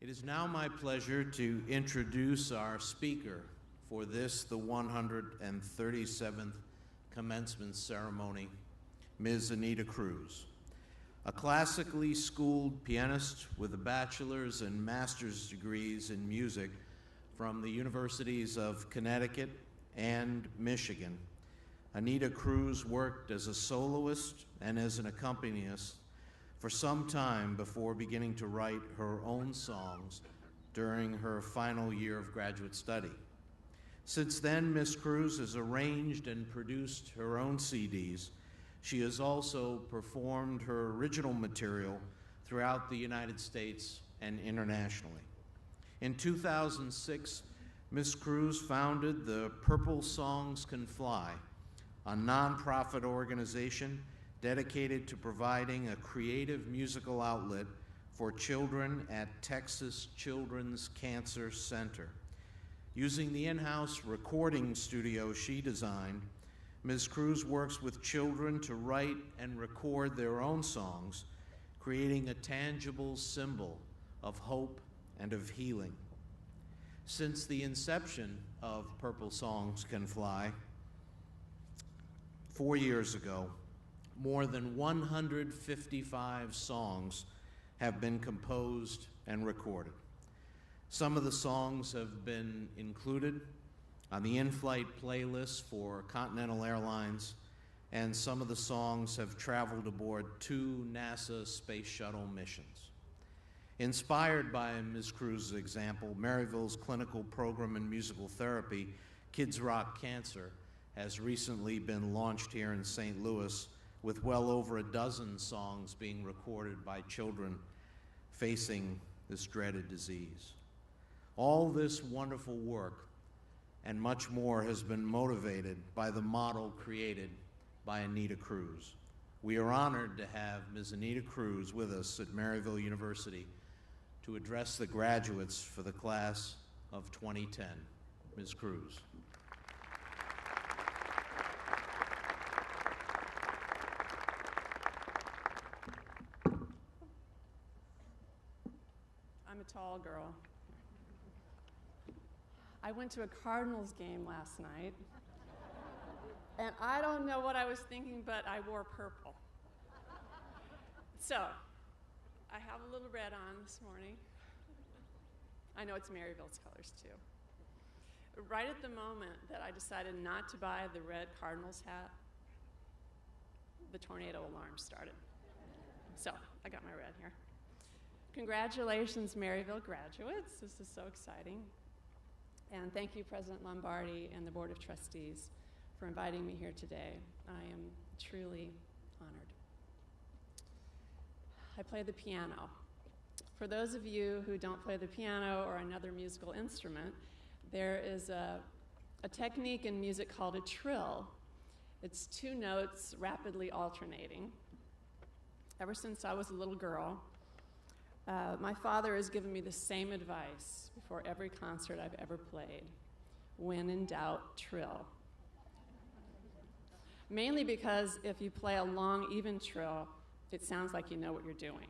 It is now my pleasure to introduce our speaker for this, the 137th commencement ceremony, Ms. Anita Kruse. A classically schooled pianist with a bachelor's and master's degrees in music from the universities of Connecticut and Michigan, Anita Kruse worked as a soloist and as an accompanist for some time before beginning to write her own songs during her final year of graduate study. Since then, Ms. Kruse has arranged and produced her own CDs. She has also performed her original material throughout the United States and internationally. In 2006, Ms. Kruse founded the Purple Songs Can Fly, a nonprofit organization dedicated to providing a creative musical outlet for children at Texas Children's Cancer Center. Using the in-house recording studio she designed, Ms. Kruse works with children to write and record their own songs, creating a tangible symbol of hope and of healing. Since the inception of Purple Songs Can Fly, 4 years ago, more than 155 songs have been composed and recorded. Some of the songs have been included on the in-flight playlist for Continental Airlines, and some of the songs have traveled aboard 2 NASA Space Shuttle missions. Inspired by Ms. Kruse's example, Maryville's clinical program in musical therapy, Kids Rock Cancer, has recently been launched here in St. Louis, with well over a dozen songs being recorded by children facing this dreaded disease. All this wonderful work and much more has been motivated by the model created by Anita Kruse. We are honored to have Ms. Anita Kruse with us at Maryville University to address the graduates for the class of 2010. Ms. Kruse. I'm a tall girl. I went to a Cardinals game last night, and I don't know what I was thinking, but I wore purple. So, I have a little red on this morning. I know it's Maryville's colors too. Right at the moment that I decided not to buy the red Cardinals hat, the tornado alarm started. So, I got my red here. Congratulations, Maryville graduates. This is so exciting. And thank you, President Lombardi and the Board of Trustees, for inviting me here today. I am truly honored. I play the piano. For those of you who don't play the piano or another musical instrument, there is a technique in music called a trill. It's 2 notes rapidly alternating. Ever since I was a little girl, my father has given me the same advice before every concert I've ever played. When in doubt, trill. Mainly because if you play a long, even trill, it sounds like you know what you're doing.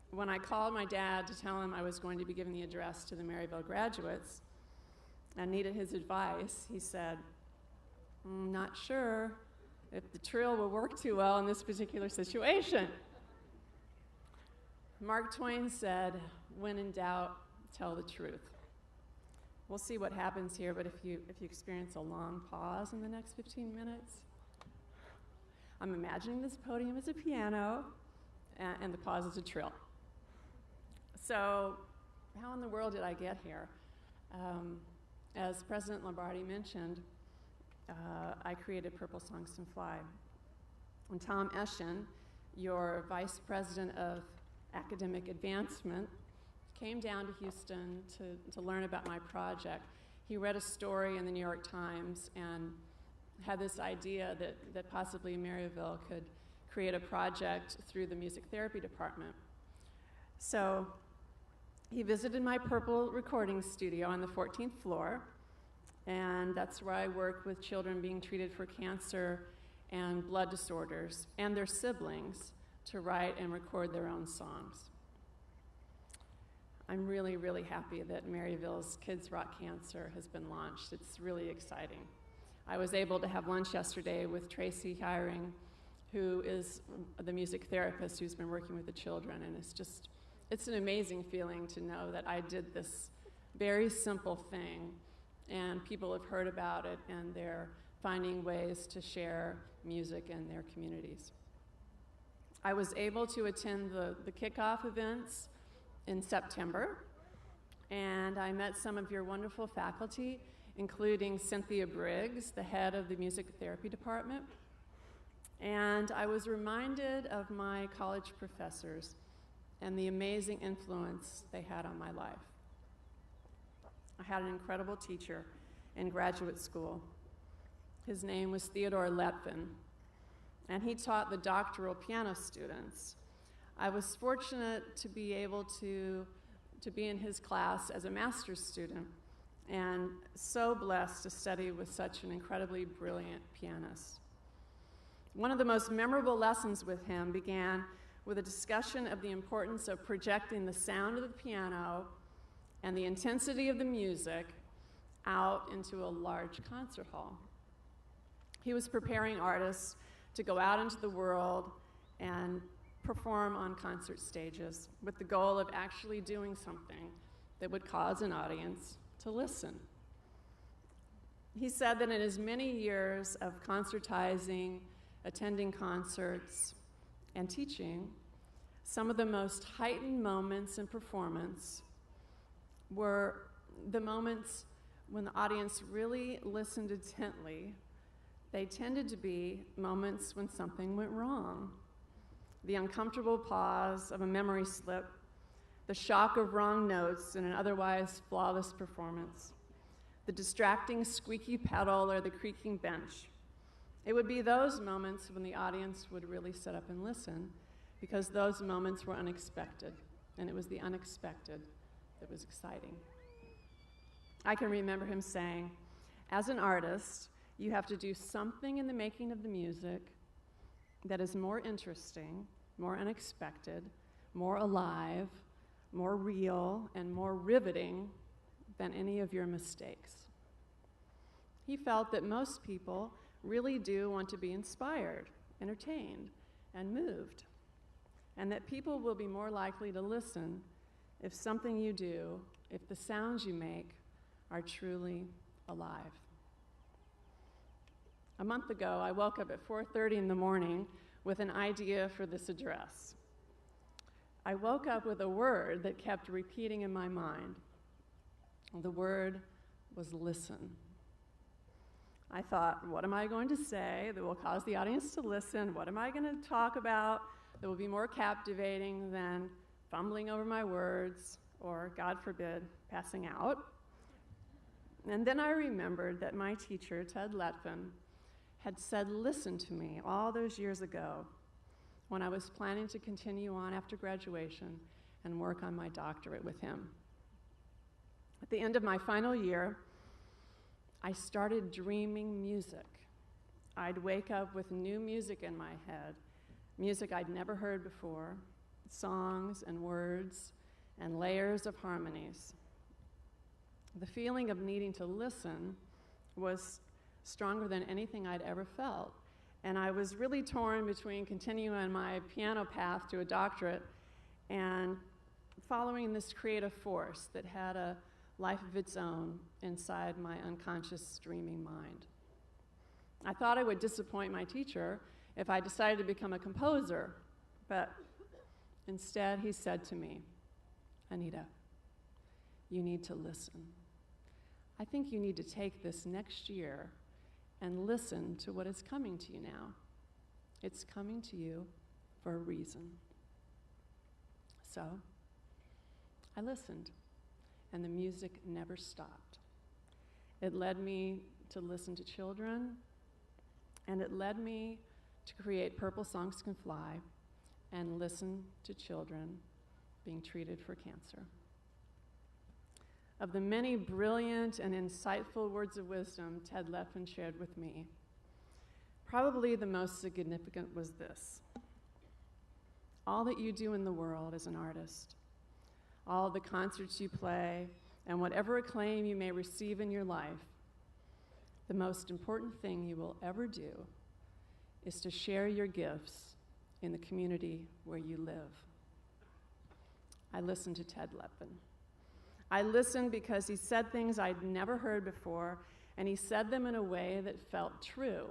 When I called my dad to tell him I was going to be giving the address to the Maryville graduates and needed his advice, he said, "Not sure if the trill will work too well in this particular situation." Mark Twain said, "When in doubt, tell the truth." We'll see what happens here, but if you experience a long pause in the next 15 minutes, I'm imagining this podium as a piano, and the pause is a trill. So, how in the world did I get here? As President Lombardi mentioned, I created Purple Songs Can Fly. And Tom Eschen, your Vice President of Academic Advancement, came down to Houston to learn about my project. He read a story in the New York Times and had this idea that possibly Maryville could create a project through the music therapy department. So he visited my Purple recording studio on the 14th floor, and that's where I work with children being treated for cancer and blood disorders and their siblings to write and record their own songs. I'm really, really happy that Maryville's Kids Rock Cancer has been launched. It's really exciting. I was able to have lunch yesterday with Tracy Hiring, who is the music therapist who's been working with the children, and it's an amazing feeling to know that I did this very simple thing, and people have heard about it, and they're finding ways to share music in their communities. I was able to attend the kickoff events in September, and I met some of your wonderful faculty, including Cynthia Briggs, the head of the music therapy department. And I was reminded of my college professors and the amazing influence they had on my life. I had an incredible teacher in graduate school. His name was Theodore Letvin, and he taught the doctoral piano students. I was fortunate to be able to be in his class as a master's student, and so blessed to study with such an incredibly brilliant pianist. One of the most memorable lessons with him began with a discussion of the importance of projecting the sound of the piano and the intensity of the music out into a large concert hall. He was preparing artists to go out into the world and perform on concert stages with the goal of actually doing something that would cause an audience to listen. He said that in his many years of concertizing, attending concerts, and teaching, some of the most heightened moments in performance were the moments when the audience really listened intently. They tended to be moments when something went wrong. The uncomfortable pause of a memory slip, the shock of wrong notes in an otherwise flawless performance, the distracting squeaky pedal or the creaking bench. It would be those moments when the audience would really sit up and listen, because those moments were unexpected, and it was the unexpected that was exciting. I can remember him saying, as an artist, you have to do something in the making of the music that is more interesting, more unexpected, more alive, more real, and more riveting than any of your mistakes. He felt that most people really do want to be inspired, entertained, and moved, and that people will be more likely to listen if something you do, if the sounds you make are truly alive. A month ago, I woke up at 4:30 in the morning with an idea for this address. I woke up with a word that kept repeating in my mind. The word was listen. I thought, what am I going to say that will cause the audience to listen? What am I going to talk about that will be more captivating than fumbling over my words or, God forbid, passing out? And then I remembered that my teacher, Ted Letvin, had said listen to me all those years ago when I was planning to continue on after graduation and work on my doctorate with him. At the end of my final year, I started dreaming music. I'd wake up with new music in my head, music I'd never heard before, songs and words and layers of harmonies. The feeling of needing to listen was stronger than anything I'd ever felt. And I was really torn between continuing on my piano path to a doctorate and following this creative force that had a life of its own inside my unconscious dreaming mind. I thought I would disappoint my teacher if I decided to become a composer, but instead he said to me, Anita, you need to listen. I think you need to take this next year and listen to what is coming to you now. It's coming to you for a reason. So I listened, and the music never stopped. It led me to listen to children, and it led me to create Purple Songs Can Fly and listen to children being treated for cancer. Of the many brilliant and insightful words of wisdom Ted Letvin shared with me, probably the most significant was this: all that you do in the world as an artist, all the concerts you play, and whatever acclaim you may receive in your life, the most important thing you will ever do is to share your gifts in the community where you live. I listened to Ted Lepin. I listened because he said things I'd never heard before, and he said them in a way that felt true.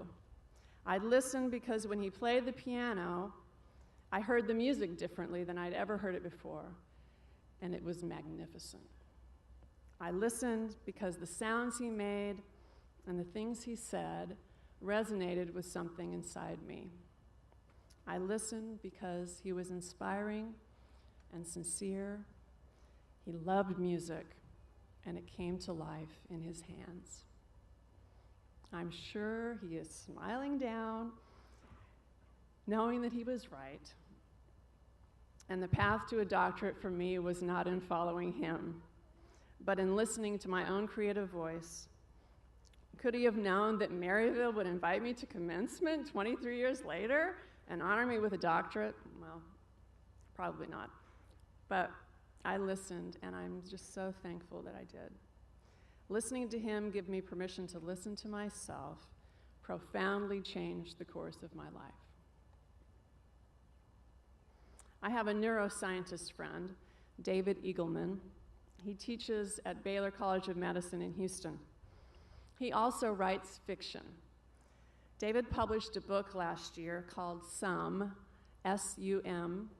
I listened because when he played the piano, I heard the music differently than I'd ever heard it before, and it was magnificent. I listened because the sounds he made and the things he said resonated with something inside me. I listened because he was inspiring and sincere. He loved music, and it came to life in his hands. I'm sure he is smiling down, knowing that he was right. And the path to a doctorate for me was not in following him, but in listening to my own creative voice. Could he have known that Maryville would invite me to commencement 23 years later and honor me with a doctorate? Well, probably not. But I listened, and I'm just so thankful that I did. Listening to him give me permission to listen to myself profoundly changed the course of my life. I have a neuroscientist friend, David Eagleman. He teaches at Baylor College of Medicine in Houston. He also writes fiction. David published a book last year called Sum, S-U-M,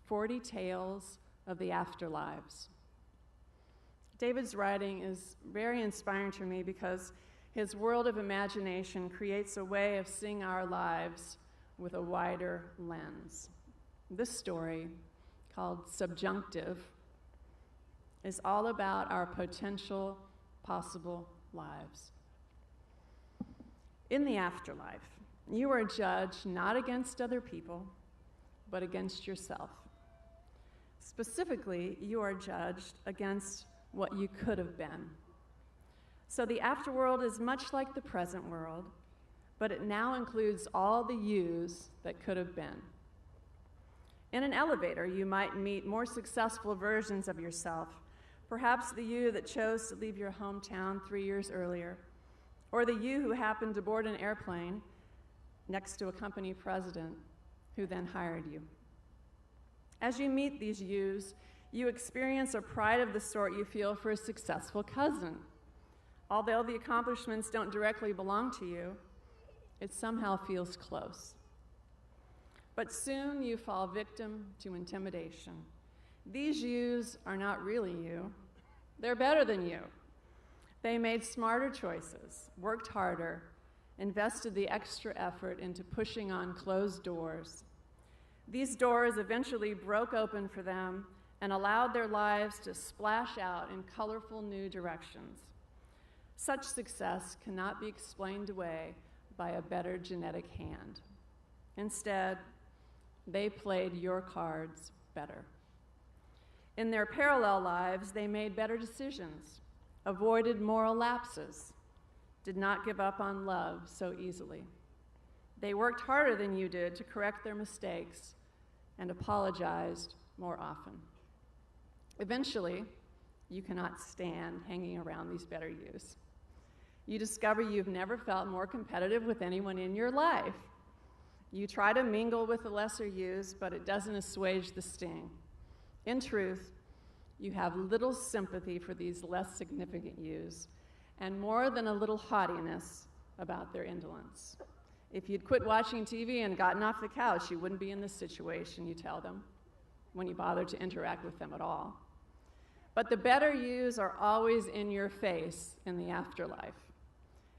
40 Tales of the Afterlives. David's writing is very inspiring to me because his world of imagination creates a way of seeing our lives with a wider lens. This story, called Subjunctive, is all about our potential, possible lives. In the afterlife, you are judged not against other people, but against yourself. Specifically, you are judged against what you could have been. So the afterworld is much like the present world, but it now includes all the yous that could have been. In an elevator, you might meet more successful versions of yourself, perhaps the you that chose to leave your hometown 3 years earlier, or the you who happened to board an airplane next to a company president who then hired you. As you meet these yous, you experience a pride of the sort you feel for a successful cousin. Although the accomplishments don't directly belong to you, it somehow feels close. But soon you fall victim to intimidation. These yous are not really you. They're better than you. They made smarter choices, worked harder, invested the extra effort into pushing on closed doors. These doors eventually broke open for them and allowed their lives to splash out in colorful new directions. Such success cannot be explained away by a better genetic hand. Instead, they played your cards better. In their parallel lives, they made better decisions, avoided moral lapses, did not give up on love so easily. They worked harder than you did to correct their mistakes and apologized more often. Eventually, you cannot stand hanging around these better yous. You discover you've never felt more competitive with anyone in your life. You try to mingle with the lesser yous, but it doesn't assuage the sting. In truth, you have little sympathy for these less significant yous, and more than a little haughtiness about their indolence. If you'd quit watching TV and gotten off the couch, you wouldn't be in this situation, you tell them, when you bother to interact with them at all. But the better yous are always in your face in the afterlife.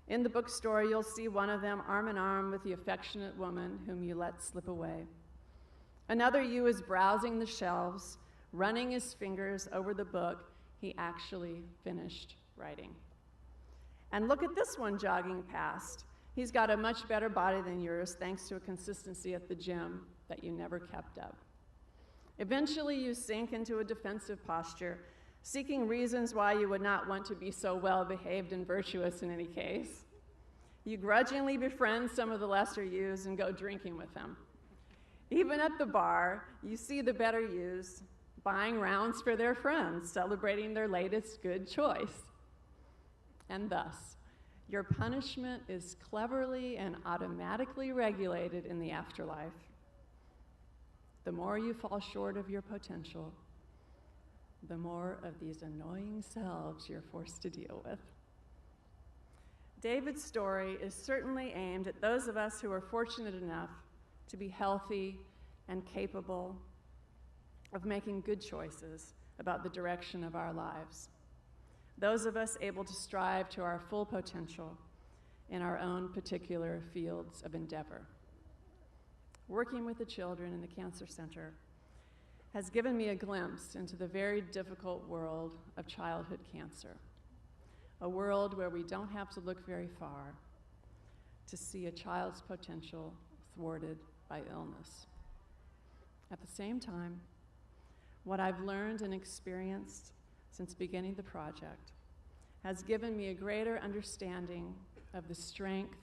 In the bookstore, you'll see one of them arm in arm with the affectionate woman whom you let slip away. Another you is browsing the shelves, running his fingers over the book he actually finished writing. And look at this one jogging past. He's got a much better body than yours thanks to a consistency at the gym that you never kept up. Eventually, you sink into a defensive posture, seeking reasons why you would not want to be so well-behaved and virtuous in any case. You grudgingly befriend some of the lesser yous and go drinking with them. Even at the bar, you see the better yous, buying rounds for their friends, celebrating their latest good choice. And thus, your punishment is cleverly and automatically regulated in the afterlife. The more you fall short of your potential, the more of these annoying selves you're forced to deal with. David's story is certainly aimed at those of us who are fortunate enough to be healthy and capable of making good choices about the direction of our lives. Those of us able to strive to our full potential in our own particular fields of endeavor. Working with the children in the Cancer Center has given me a glimpse into the very difficult world of childhood cancer, a world where we don't have to look very far to see a child's potential thwarted by illness. At the same time, what I've learned and experienced since beginning the project has given me a greater understanding of the strength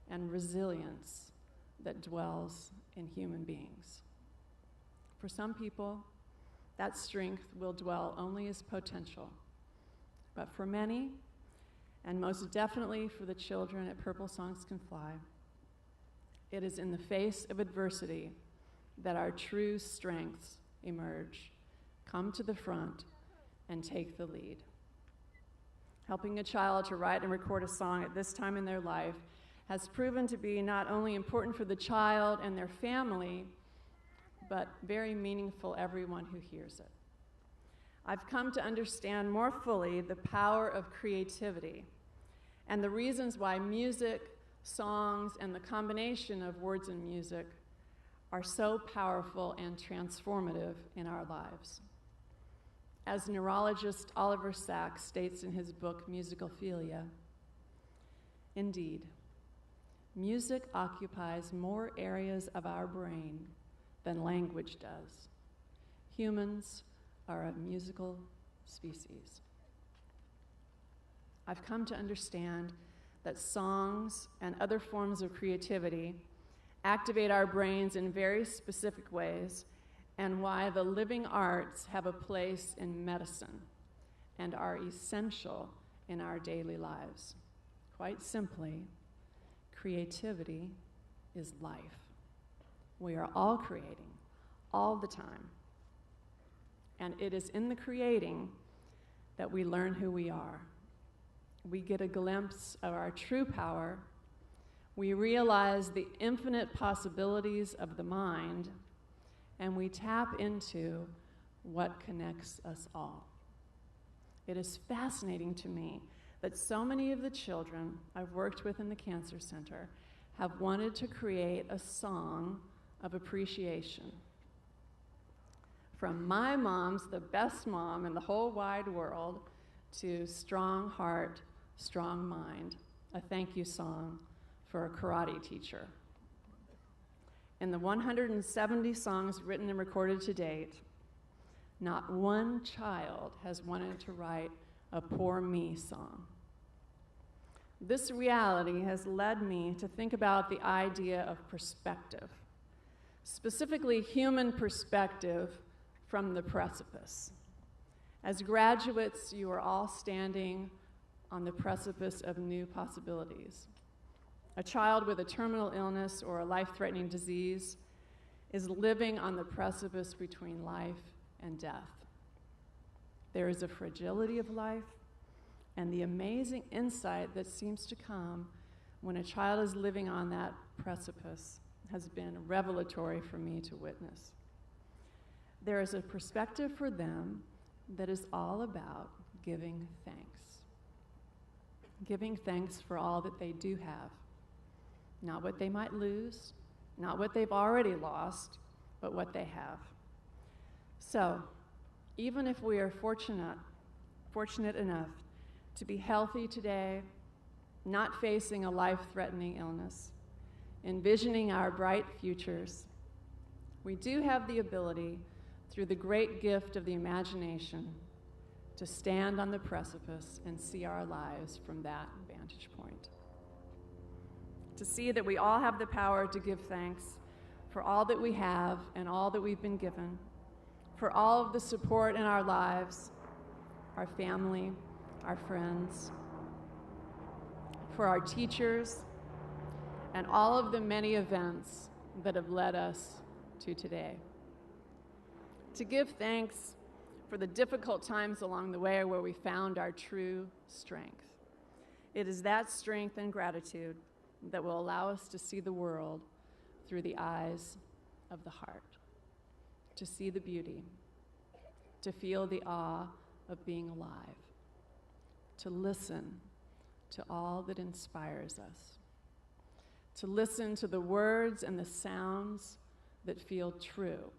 and resilience that dwells in human beings. For some people, that strength will dwell only as potential. But for many, and most definitely for the children at Purple Songs Can Fly, it is in the face of adversity that our true strengths emerge, come to the front, and take the lead. Helping a child to write and record a song at this time in their life has proven to be not only important for the child and their family, but very meaningful everyone who hears it. I've come to understand more fully the power of creativity and the reasons why music, songs, and the combination of words and music are so powerful and transformative in our lives. As neurologist Oliver Sacks states in his book, Musicophilia, indeed, music occupies more areas of our brain than language does. Humans are a musical species. I've come to understand that songs and other forms of creativity activate our brains in very specific ways, and why the living arts have a place in medicine and are essential in our daily lives. Quite simply, creativity is life. We are all creating, all the time. And it is in the creating that we learn who we are. We get a glimpse of our true power. We realize the infinite possibilities of the mind, and we tap into what connects us all. It is fascinating to me that so many of the children I've worked with in the Cancer Center have wanted to create a song of appreciation. From my mom's the best mom in the whole wide world to Strong Heart, Strong Mind, a thank you song for a karate teacher. In the 170 songs written and recorded to date, not one child has wanted to write a poor me song. This reality has led me to think about the idea of perspective, specifically human perspective from the precipice. As graduates, you are all standing on the precipice of new possibilities. A child with a terminal illness or a life-threatening disease is living on the precipice between life and death. There is a fragility of life and the amazing insight that seems to come when a child is living on that precipice has been revelatory for me to witness. There is a perspective for them that is all about giving thanks. Giving thanks for all that they do have. Not what they might lose, not what they've already lost, but what they have. So, even if we are fortunate enough to be healthy today, not facing a life-threatening illness, envisioning our bright futures, we do have the ability, through the great gift of the imagination, to stand on the precipice and see our lives from that vantage point. To see that we all have the power to give thanks for all that we have and all that we've been given, for all of the support in our lives, our family, our friends, for our teachers, and all of the many events that have led us to today. To give thanks for the difficult times along the way where we found our true strength. It is that strength and gratitude that will allow us to see the world through the eyes of the heart, to see the beauty, to feel the awe of being alive, to listen to all that inspires us, to listen to the words and the sounds that feel true,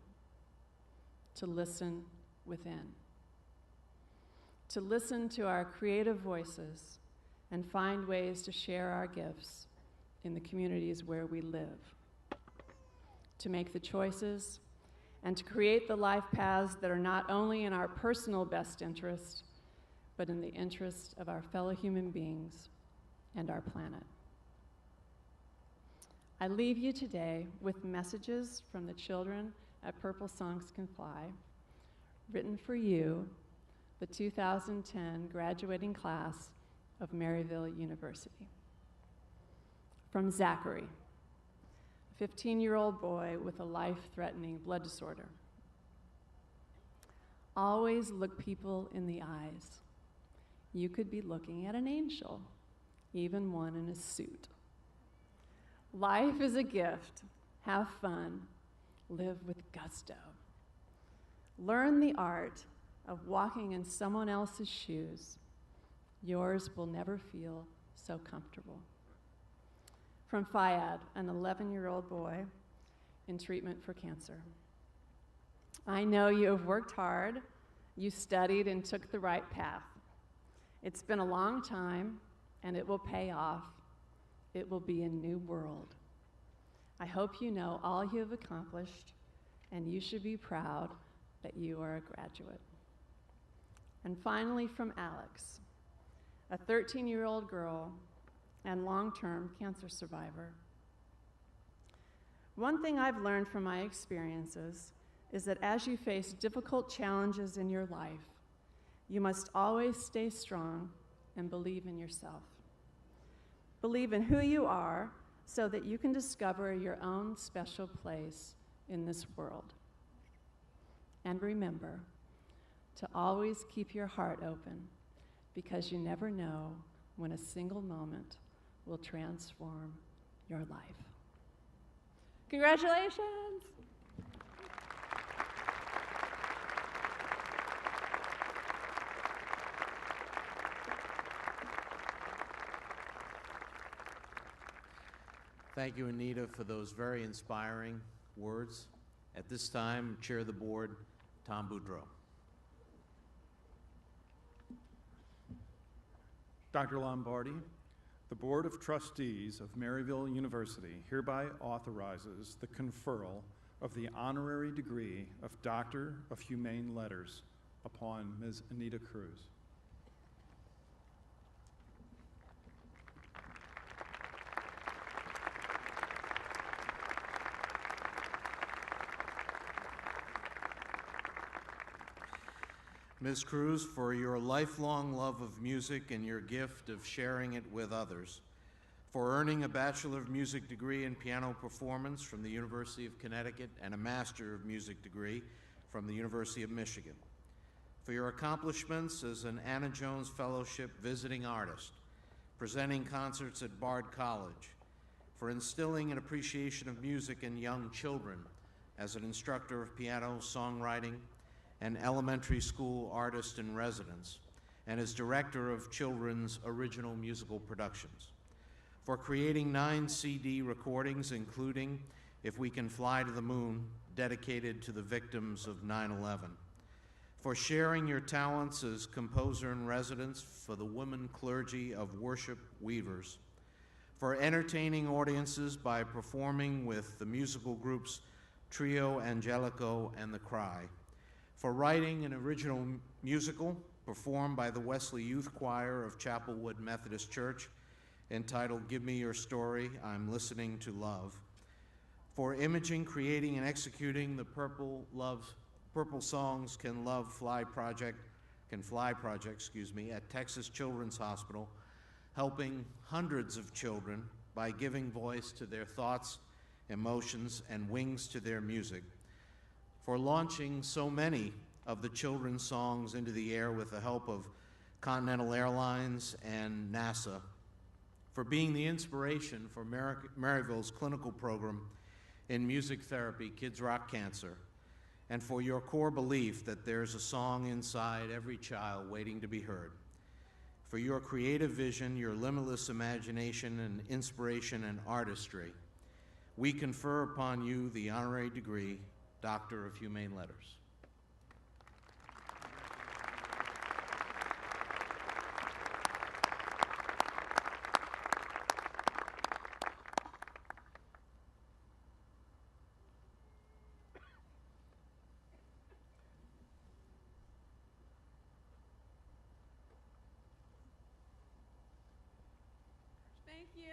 to listen within, to listen to our creative voices and find ways to share our gifts in the communities where we live, to make the choices and to create the life paths that are not only in our personal best interest, but in the interest of our fellow human beings and our planet. I leave you today with messages from the children at Purple Songs Can Fly, written for you, the 2010 graduating class of Maryville University. From Zachary, a 15-year-old boy with a life-threatening blood disorder. Always look people in the eyes. You could be looking at an angel, even one in a suit. Life is a gift. Have fun. Live with gusto. Learn the art of walking in someone else's shoes. Yours will never feel so comfortable. From Fayad, an 11-year-old boy in treatment for cancer. I know you have worked hard, you studied and took the right path. It's been a long time, and it will pay off. It will be a new world. I hope you know all you have accomplished, and you should be proud that you are a graduate. And finally, from Alex, a 13-year-old girl and long-term cancer survivor. One thing I've learned from my experiences is that as you face difficult challenges in your life, you must always stay strong and believe in yourself. Believe in who you are so that you can discover your own special place in this world. And remember to always keep your heart open, because you never know when a single moment will transform your life. Congratulations! Thank you, Anita, for those very inspiring words. At this time, Chair of the Board, Tom Boudreau. Dr. Lombardi, the Board of Trustees of Maryville University hereby authorizes the conferral of the honorary degree of Doctor of Humane Letters upon Ms. Anita Kruse. Ms. Kruse, for your lifelong love of music and your gift of sharing it with others, for earning a Bachelor of Music degree in piano performance from the University of Connecticut and a Master of Music degree from the University of Michigan, for your accomplishments as an Anna Jones Fellowship visiting artist, presenting concerts at Bard College, for instilling an appreciation of music in young children as an instructor of piano, songwriting, and elementary school artist in residence, and as director of children's original musical productions, for creating 9 CD recordings, including If We Can Fly to the Moon, dedicated to the victims of 9/11, for sharing your talents as composer in residence for the women clergy of Worship Weavers, for entertaining audiences by performing with the musical groups Trio Angelico and The Cry, for writing an original musical performed by the Wesley Youth Choir of Chapelwood Methodist Church entitled Give Me Your Story, I'm Listening to Love, for imaging, creating, and executing the Purple Love Purple Songs Can Fly Project, at Texas Children's Hospital, helping hundreds of children by giving voice to their thoughts, emotions, and wings to their music, for launching so many of the children's songs into the air with the help of Continental Airlines and NASA, for being the inspiration for Maryville's clinical program in music therapy, Kids Rock Cancer, and for your core belief that there's a song inside every child waiting to be heard, for your creative vision, your limitless imagination and inspiration and artistry. We confer upon you the honorary degree, Doctor of Humane Letters. Thank you.